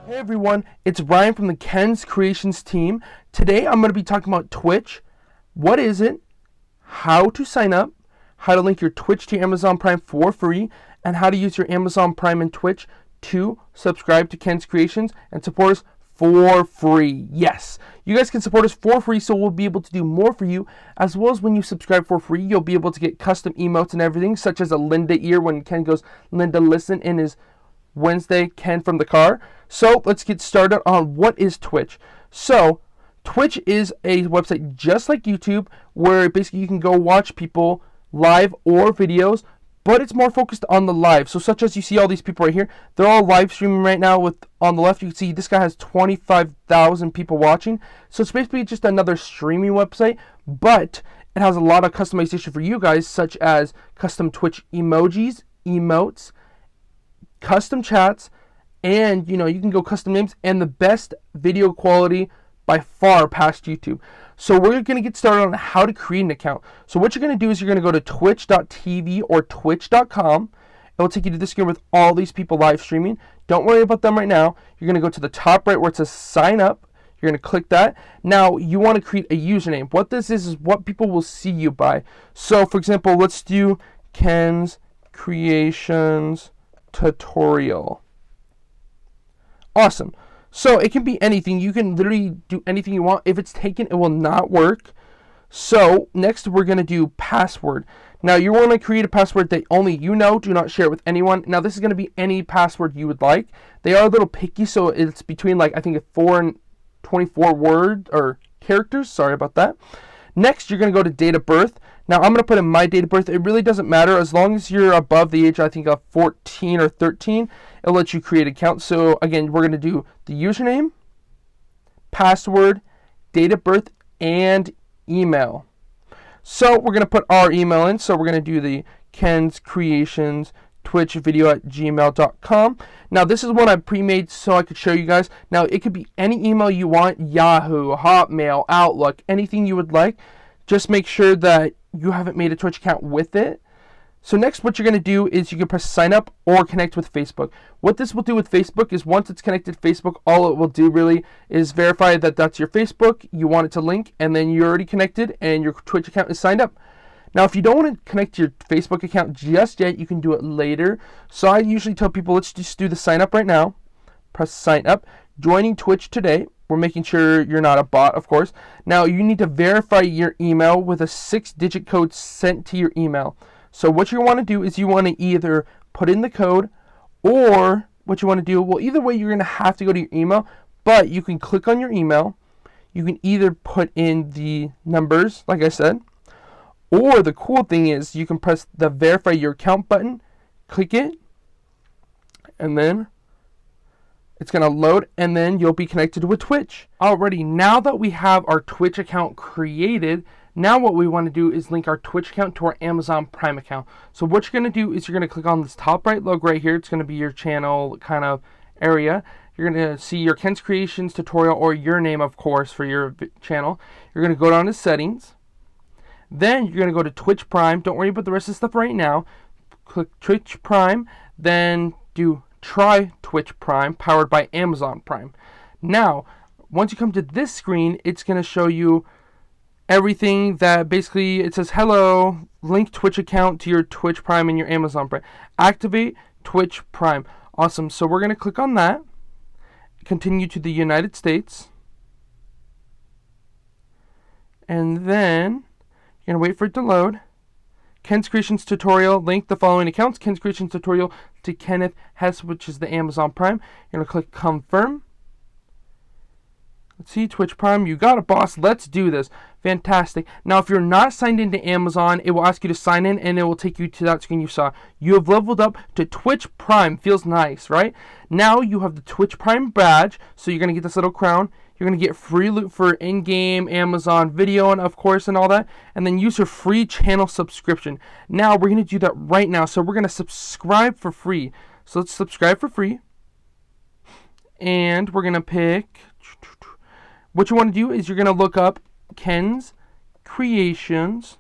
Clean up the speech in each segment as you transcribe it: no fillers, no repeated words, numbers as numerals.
Hey everyone, it's Ryan from the Ken's Creations team. Today I'm going to be talking about Twitch. What is it? How to sign up, how to link your Twitch to your Amazon Prime for free, and how to use your Amazon Prime and Twitch to subscribe to Ken's Creations and support us for free. Yes, you guys can support us for free, so we'll be able to do more for you, as well as when you subscribe for free, you'll be able to get custom emotes and everything, such as a Linda ear when Ken goes, "Linda, listen," in his Wednesday Ken from the car. So let's get started on what is Twitch. So Twitch is a website just like YouTube where basically you can go watch people live or videos, but it's more focused on the live. So such as you see all these people right here, they're all live streaming right now. With on the left you can see this guy has 25,000 people watching. So it's basically just another streaming website, but it has a lot of customization for you guys, such as custom Twitch emojis, emotes, custom chats, and you can go custom names, and the best video quality by far past YouTube. So we're going to get started on how to create an account. So what you're going to do is you're going to go to twitch.tv or twitch.com. It will take you to this screen with all these people live streaming. Don't worry about them right now. You're going to go to the top right where it says sign up. You're going to click that. Now you want to create a username. What this is what people will see you by. So for example, let's do Ken's Creations tutorial. Awesome. So it can be anything. You can literally do anything you want. If it's taken, it will not work. So next we're going to do password. Now you want to create a password that only you know. Do not share it with anyone. Now this is going to be any password you would like. They are a little picky, so it's between I think 4 and 24 words or characters. Sorry about that. Next, you're going to go to date of birth. Now, I'm going to put in my date of birth. It really doesn't matter. As long as you're above the age, I think, of 14 or 13, it'll let you create an account. So, again, we're going to do the username, password, date of birth, and email. So, we're going to put our email in. So, we're going to do the Ken's Creations twitchvideo@gmail.com. Now this is one I pre-made so I could show you guys. Now it could be any email you want, Yahoo, Hotmail, Outlook, anything you would like. Just make sure that you haven't made a Twitch account with it. So next what you're going to do is you can press sign up or connect with Facebook. What this will do with Facebook is once it's connected to Facebook, all it will do really is verify that that's your Facebook, you want it to link, and then you're already connected and your Twitch account is signed up. Now, if you don't want to connect to your Facebook account just yet, you can do it later. So I usually tell people, let's just do the sign up right now. Press sign up. Joining Twitch today. We're making sure you're not a bot, of course. Now, you need to verify your email with a 6-digit code sent to your email. So what you want to do is you want to either put in the code, or what you want to do, well, either way, you're going to have to go to your email, but you can click on your email. You can either put in the numbers, like I said, or the cool thing is you can press the verify your account button, click it, and then it's going to load, and then you'll be connected with Twitch. Alrighty, now that we have our Twitch account created, now what we want to do is link our Twitch account to our Amazon Prime account. So what you're going to do is you're going to click on this top right logo right here. It's going to be your channel kind of area. You're going to see your Ken's Creations tutorial, or your name, of course, for your channel. You're going to go down to settings. Then you're going to go to Twitch Prime. Don't worry about the rest of the stuff right now. Click Twitch Prime. Then do Try Twitch Prime, powered by Amazon Prime. Now, once you come to this screen, it's going to show you everything that basically it says, hello, link Twitch account to your Twitch Prime and your Amazon Prime. Activate Twitch Prime. Awesome. So we're going to click on that. Continue to the United States. And then you're going to wait for it to load. Ken's Creations tutorial, link the following accounts. Ken's Creations tutorial to Kenneth Hess, which is the Amazon Prime. You're going to click confirm. Let's see, Twitch Prime, you got it, boss. Let's do this. Fantastic. Now, if you're not signed into Amazon, it will ask you to sign in, and it will take you to that screen you saw. You have leveled up to Twitch Prime. Feels nice, right? Now you have the Twitch Prime badge, so you're going to get this little crown. You're going to get free loot for in-game Amazon video, and of course, and all that. And then use your free channel subscription. Now, we're going to do that right now. So we're going to subscribe for free. So let's subscribe for free. And we're going to pick... What you want to do is you're going to look up Ken's Creations.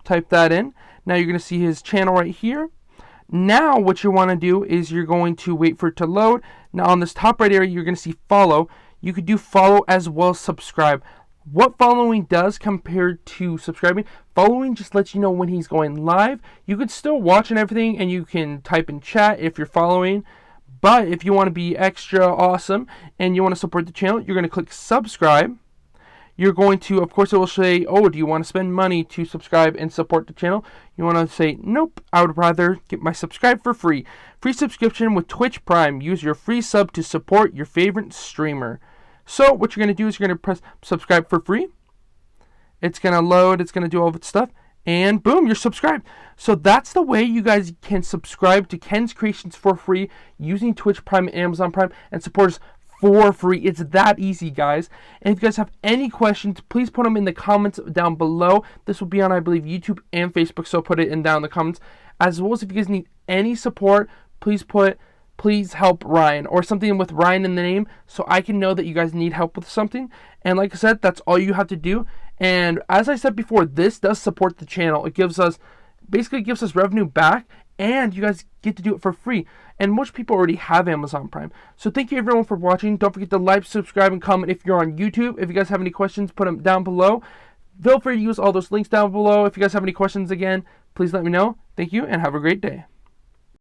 Type that in. Now you're going to see his channel right here. Now what you want to do is you're going to wait for it to load. Now on this top right area, you're going to see follow. You could do follow as well as subscribe. What following does compared to subscribing, following just lets you know when he's going live. You could still watch and everything, and you can type in chat if you're following. But if you want to be extra awesome and you want to support the channel, you're going to click subscribe. You're going to, of course, it will say, oh, do you want to spend money to subscribe and support the channel? You want to say, nope, I would rather get my subscribe for free. Free subscription with Twitch Prime. Use your free sub to support your favorite streamer. So what you're going to do is you're going to press subscribe for free. It's going to load. It's going to do all of its stuff. And boom, you're subscribed. So that's the way you guys can subscribe to Ken's Kreations for free using Twitch Prime and Amazon Prime and support us for free. It's that easy, guys. And if you guys have any questions, please put them in the comments down below. This will be on, I believe, YouTube and Facebook, so put it in down in the comments. As well as if you guys need any support, please put please help Ryan or something with Ryan in the name so I can know that you guys need help with something. And like I said, that's all you have to do. And as I said before, this does support the channel. It basically gives us revenue back, and you guys get to do it for free. And most people already have Amazon Prime. So thank you everyone for watching. Don't forget to like, subscribe, and comment if you're on YouTube. If you guys have any questions, put them down below. Feel free to use all those links down below. If you guys have any questions again, please let me know. Thank you and have a great day.